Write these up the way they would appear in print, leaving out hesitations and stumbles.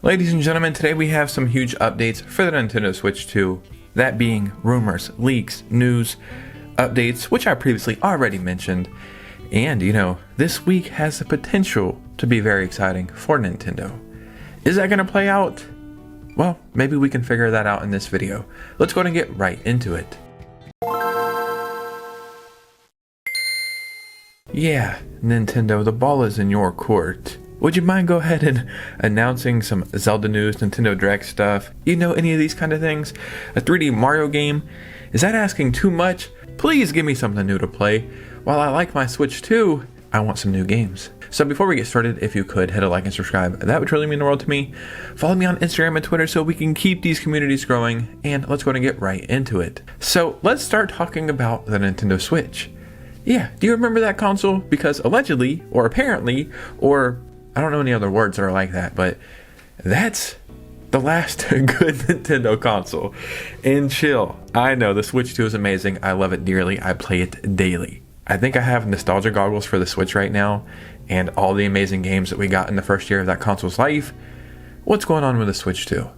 Ladies and gentlemen, today we have some huge updates for the Nintendo Switch 2. That being rumors, leaks, news, updates, which I previously already mentioned. And, this week has the potential to be very exciting for Nintendo. Is that going to play out? Well, maybe we can figure that out in this video. Let's go ahead and get right into it. Yeah, Nintendo, the ball is in your court. Would you mind go ahead and announcing some Zelda news, Nintendo Direct stuff? Any of these kind of things? A 3D Mario game? Is that asking too much? Please give me something new to play. While I like my Switch 2, I want some new games. So before we get started, if you could hit a like and subscribe, that would truly mean the world to me. Follow me on Instagram and Twitter so we can keep these communities growing, and let's go ahead and get right into it. So let's start talking about the Nintendo Switch. Yeah, do you remember that console? Because allegedly, or apparently, or I don't know any other words that are like that, but that's the last good Nintendo console. And chill, I know the Switch 2 is amazing. I love it dearly. I play it daily. I think I have nostalgia goggles for the Switch right now, and all the amazing games that we got in the first year of that console's life. What's going on with the Switch 2?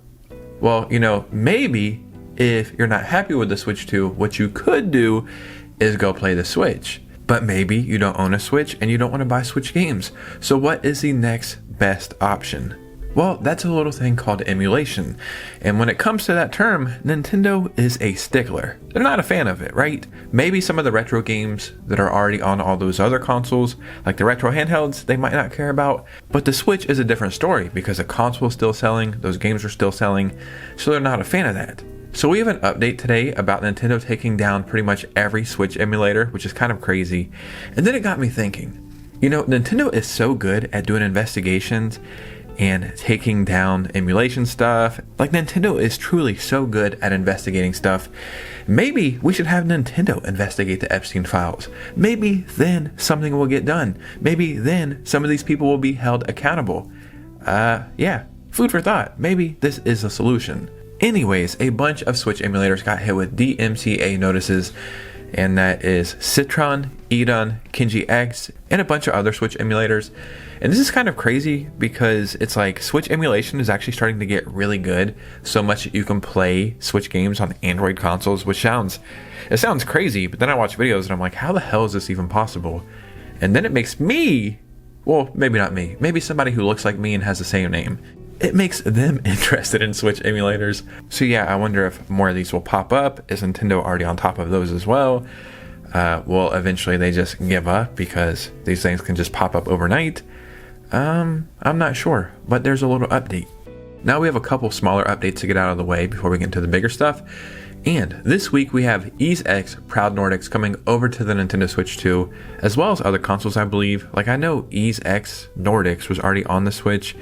Well, maybe if you're not happy with the Switch 2, what you could do is go play the Switch. But maybe you don't own a Switch and you don't want to buy Switch games. So what is the next best option? Well, that's a little thing called emulation. And when it comes to that term, Nintendo is a stickler. They're not a fan of it, right? Maybe some of the retro games that are already on all those other consoles, like the retro handhelds, they might not care about. But the Switch is a different story because the console is still selling, those games are still selling, so they're not a fan of that. So we have an update today about Nintendo taking down pretty much every Switch emulator, which is kind of crazy. And then it got me thinking, Nintendo is so good at doing investigations and taking down emulation stuff. Like, Nintendo is truly so good at investigating stuff. Maybe we should have Nintendo investigate the Epstein files. Maybe then something will get done. Maybe then some of these people will be held accountable. Yeah, food for thought. Maybe this is a solution. Anyways, a bunch of Switch emulators got hit with DMCA notices, and that is Citron, Edon, Kinji X, and a bunch of other Switch emulators. And this is kind of crazy because it's like Switch emulation is actually starting to get really good, so much that you can play Switch games on Android consoles, which sounds crazy, but then I watch videos and I'm like, how the hell is this even possible? And then it makes me, well, maybe not me, maybe somebody who looks like me and has the same name, it makes them interested in Switch emulators. So yeah, I wonder if more of these will pop up. Is Nintendo already on top of those as well? Will eventually they just give up because these things can just pop up overnight? I'm not sure, but there's a little update. Now we have a couple smaller updates to get out of the way before we get into the bigger stuff. And this week we have X Proud Nordics coming over to the Nintendo Switch 2, as well as other consoles, I believe. Like, I know X Nordics was already on the Switch,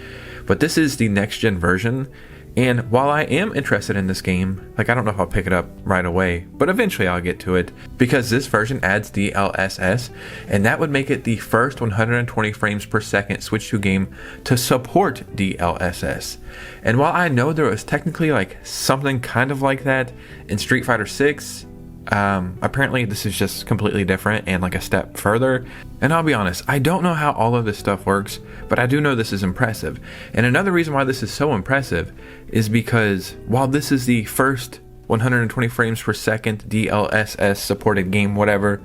but this is the next gen version. And while I am interested in this game, I don't know if I'll pick it up right away, but eventually I'll get to it, because this version adds DLSS, and that would make it the first 120 frames per second Switch 2 game to support DLSS. And while I know there was technically something kind of like that in Street Fighter 6, apparently this is just completely different and a step further. And I'll be honest, I don't know how all of this stuff works, but I do know this is impressive. And another reason why this is so impressive is because while this is the first 120 frames per second DLSS supported game, whatever,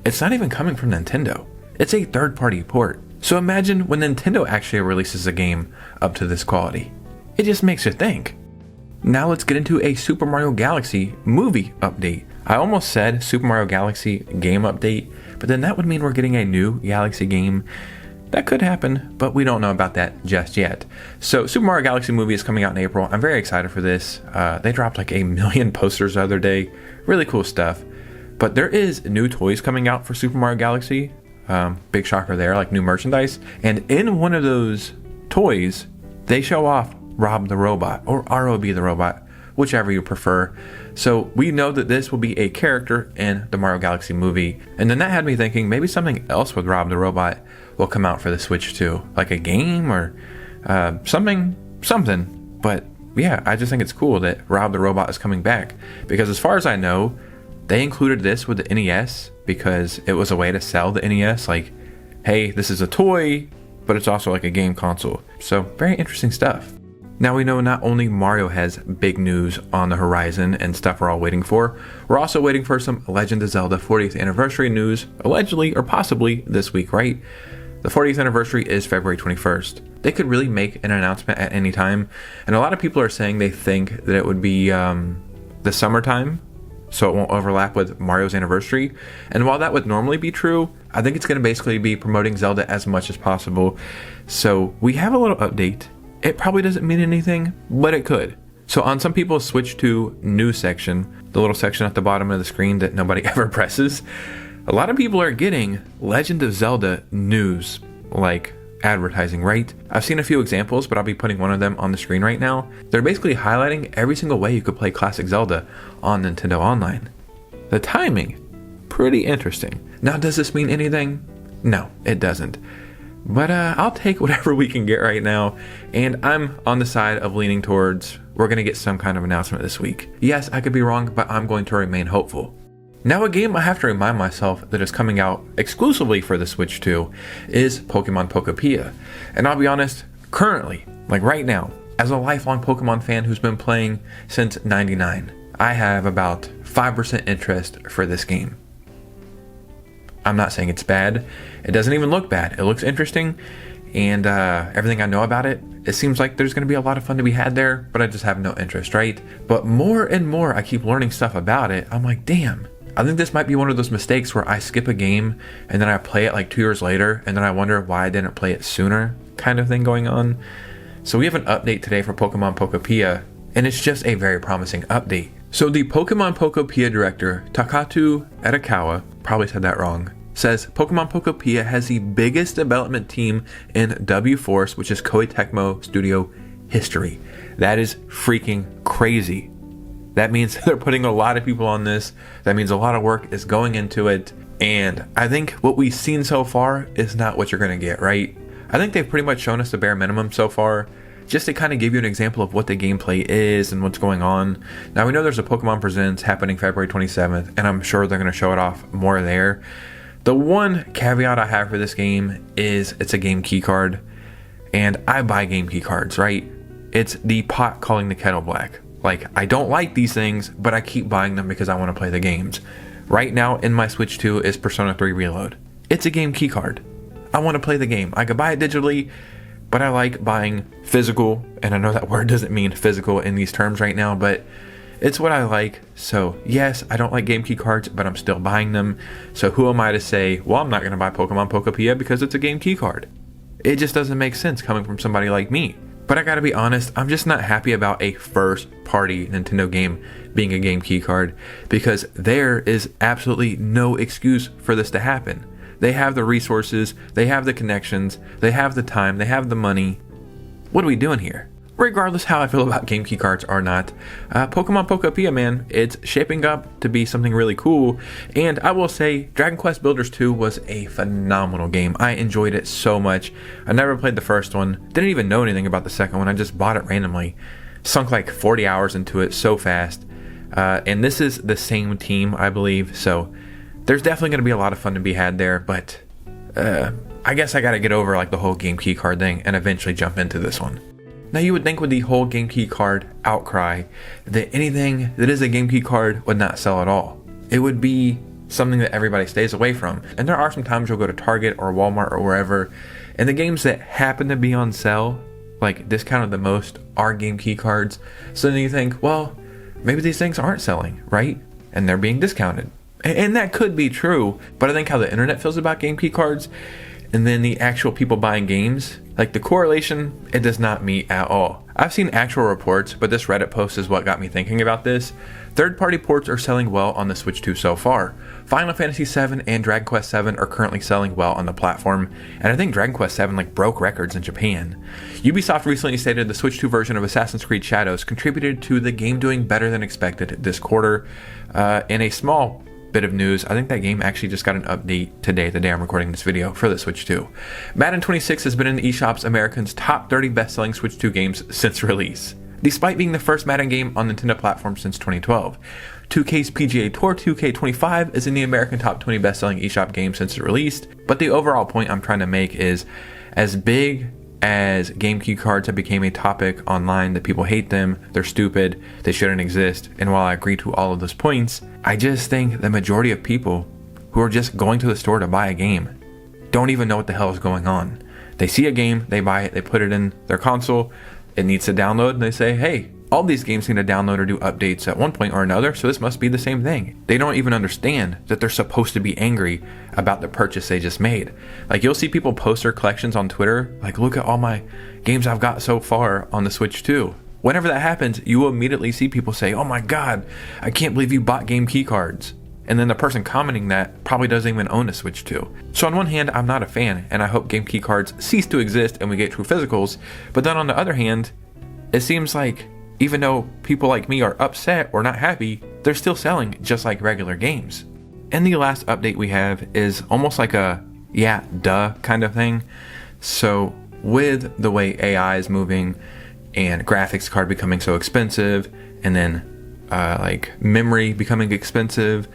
it's not even coming from Nintendo. It's a third-party port. So imagine when Nintendo actually releases a game up to this quality. It just makes you think. Now let's get into a Super Mario Galaxy movie update. I almost said Super Mario Galaxy game update, but then that would mean we're getting a new Galaxy game. That could happen, but we don't know about that just yet. So Super Mario Galaxy movie is coming out in April. I'm very excited for this. They dropped 1 million posters the other day. Really cool stuff. But there is new toys coming out for Super Mario Galaxy. Big shocker there, new merchandise. And in one of those toys, they show off Rob the Robot, or ROB the Robot, whichever you prefer. So we know that this will be a character in the Mario Galaxy movie. And then that had me thinking maybe something else with Rob the Robot will come out for the Switch too, like a game or something. But yeah, I just think it's cool that Rob the Robot is coming back, because as far as I know, they included this with the NES because it was a way to sell the NES, hey, this is a toy, but it's also a game console. So very interesting stuff. Now we know not only Mario has big news on the horizon and stuff we're all waiting for, we're also waiting for some Legend of Zelda 40th anniversary news, allegedly or possibly this week, right? The 40th anniversary is February 21st. They could really make an announcement at any time, and a lot of people are saying they think that it would be the summertime, so it won't overlap with Mario's anniversary. And while that would normally be true, I think it's going to basically be promoting Zelda as much as possible. So we have a little update. It probably doesn't mean anything, but it could. So on some people's Switch 2 news section, the little section at the bottom of the screen that nobody ever presses, a lot of people are getting Legend of Zelda news, like advertising, right? I've seen a few examples, but I'll be putting one of them on the screen right now. They're basically highlighting every single way you could play classic Zelda on Nintendo Online. The timing, pretty interesting. Now, does this mean anything? No, it doesn't. But I'll take whatever we can get right now, and I'm on the side of leaning towards we're going to get some kind of announcement this week. Yes, I could be wrong, but I'm going to remain hopeful. Now, a game I have to remind myself that is coming out exclusively for the Switch 2 is Pokemon Pokopia. And I'll be honest, currently, like right now, as a lifelong Pokemon fan who's been playing since '99, I have about 5% interest for this game. I'm not saying it's bad. It doesn't even look bad. It looks interesting, and everything I know about it, it seems like there's going to be a lot of fun to be had there, but I just have no interest, right? But more and more I keep learning stuff about it. I'm like, damn, I think this might be one of those mistakes where I skip a game and then I play it like 2 years later, and then I wonder why I didn't play it sooner, kind of thing going on. So we have an update today for Pokemon Pokopia, and it's just a very promising update. So the Pokemon Pokopia director, Takatu Arakawa, probably said that wrong, says Pokemon Pokopia has the biggest development team in W-Force, which is Koei Tecmo Studio history. That is freaking crazy. That means they're putting a lot of people on this. That means a lot of work is going into it. And I think what we've seen so far is not what you're going to get, right? I think they've pretty much shown us the bare minimum so far, just to kind of give you an example of what the gameplay is and what's going on. Now, we know there's a Pokemon Presents happening February 27th, and I'm sure they're going to show it off more there. The one caveat I have for this game is it's a game key card, and I buy game key cards, right? It's the pot calling the kettle black. Like, I don't like these things, but I keep buying them because I want to play the games. Right now in my Switch 2 is Persona 3 Reload. It's a game key card. I want to play the game. I could buy it digitally, but I like buying physical, and I know that word doesn't mean physical in these terms right now, but it's what I like. So yes, I don't like game key cards, but I'm still buying them. So who am I to say, well, I'm not going to buy Pokemon Pokopia because it's a game key card? It just doesn't make sense coming from somebody like me. But I gotta be honest, I'm just not happy about a first-party Nintendo game being a game key card, because there is absolutely no excuse for this to happen. They have the resources, they have the connections, they have the time, they have the money. What are we doing here? Regardless how I feel about game key cards or not, Pokemon Pokopia, man, it's shaping up to be something really cool. And I will say, Dragon Quest Builders 2 was a phenomenal game. I enjoyed it so much. I never played the first one, didn't even know anything about the second one. I just bought it randomly, sunk like 40 hours into it so fast. And this is the same team, I believe, so there's definitely going to be a lot of fun to be had there. But I guess I got to get over like the whole game key card thing and eventually jump into this one. Now, you would think with the whole game key card outcry that anything that is a game key card would not sell at all. It would be something that everybody stays away from. And there are some times you'll go to Target or Walmart or wherever, and the games that happen to be on sale, like discounted the most, are game key cards. So then you think, well, maybe these things aren't selling, right? And they're being discounted. And that could be true, but I think how the internet feels about game key cards and then the actual people buying games, like the correlation, it does not meet at all. I've seen actual reports, but this Reddit post is what got me thinking about this. Third-party ports are selling well on the Switch 2 so far. Final Fantasy VII and Dragon Quest VII are currently selling well on the platform, and I think Dragon Quest VII broke records in Japan. Ubisoft recently stated the Switch 2 version of Assassin's Creed Shadows contributed to the game doing better than expected this quarter. In a small bit of news, I think that game actually just got an update today, the day I'm recording this video, for the Switch 2. Madden 26 has been in the eShop's Americans' top 30 best-selling Switch 2 games since release, despite being the first Madden game on Nintendo platforms since 2012. 2K's PGA Tour 2K25 is in the American top 20 best-selling eShop games since it released, but the overall point I'm trying to make is, as big as game key cards have become a topic online that people hate them, they're stupid, they shouldn't exist. And while I agree to all of those points, I just think the majority of people who are just going to the store to buy a game don't even know what the hell is going on. They see a game, they buy it, they put it in their console, it needs to download, and they say, hey, all these games need to download or do updates at one point or another, so this must be the same thing. They don't even understand that they're supposed to be angry about the purchase they just made. Like, you'll see people post their collections on Twitter, like, look at all my games I've got so far on the Switch 2. Whenever that happens, you will immediately see people say, oh my god, I can't believe you bought game key cards. And then the person commenting that probably doesn't even own a Switch 2. So on one hand, I'm not a fan, and I hope game key cards cease to exist and we get true physicals. But then on the other hand, it seems like even though people like me are upset or not happy, they're still selling just like regular games. And the last update we have is almost like a yeah, duh kind of thing. So with the way AI is moving and graphics card becoming so expensive, and then like memory becoming expensive,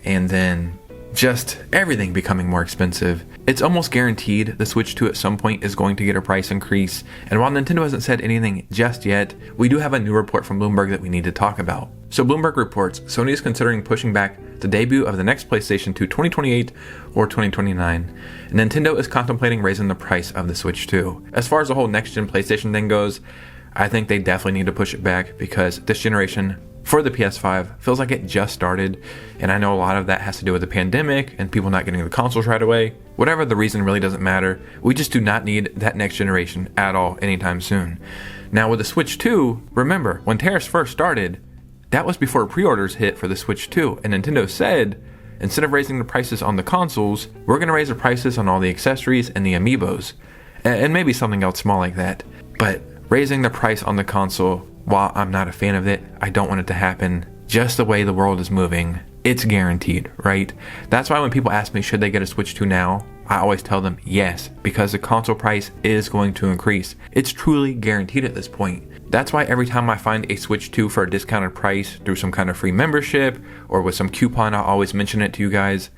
and then just everything becoming more expensive, it's almost guaranteed the Switch 2 at some point is going to get a price increase. And while Nintendo hasn't said anything just yet, we do have a new report from Bloomberg that we need to talk about. So Bloomberg reports Sony is considering pushing back the debut of the next PlayStation to 2028 or 2029. And Nintendo is contemplating raising the price of the Switch 2. As far as the whole next-gen PlayStation thing goes, I think they definitely need to push it back because this generation for the PS5 feels like it just started, and I know a lot of that has to do with the pandemic and people not getting the consoles right away. Whatever the reason really doesn't matter. We just do not need that next generation at all anytime soon. Now with the Switch 2, remember, when tariffs first started, that was before pre-orders hit for the Switch 2, and Nintendo said, instead of raising the prices on the consoles, we're going to raise the prices on all the accessories and the amiibos, and maybe something else small like that. But raising the price on the console, while I'm not a fan of it, I don't want it to happen. Just the way the world is moving, it's guaranteed, right? That's why when people ask me, should they get a Switch 2 now? I always tell them yes, because the console price is going to increase. It's truly guaranteed at this point. That's why every time I find a Switch 2 for a discounted price through some kind of free membership or with some coupon, I'll always mention it to you guys.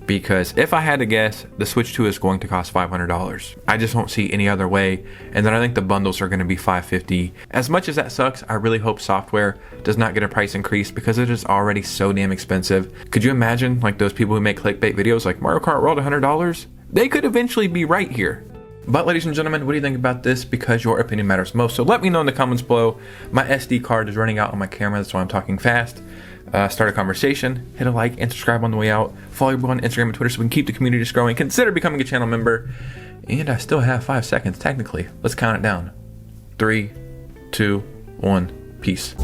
Because if I had to guess, the Switch 2 is going to cost $500. I just don't see any other way. And then I think the bundles are going to be $550. As much as that sucks, I really hope software does not get a price increase because it is already so damn expensive. Could you imagine like those people who make clickbait videos like Mario Kart World $100? They could eventually be right here. But ladies and gentlemen, what do you think about this? Because your opinion matters most. So let me know in the comments below. My SD card is running out on my camera. That's why I'm talking fast. Start a conversation, hit a like and subscribe on the way out. Follow everyone on Instagram and Twitter so we can keep the community just growing. Consider becoming a channel member. And I still have 5 seconds technically. Let's count it down. 3, 2, 1. Peace.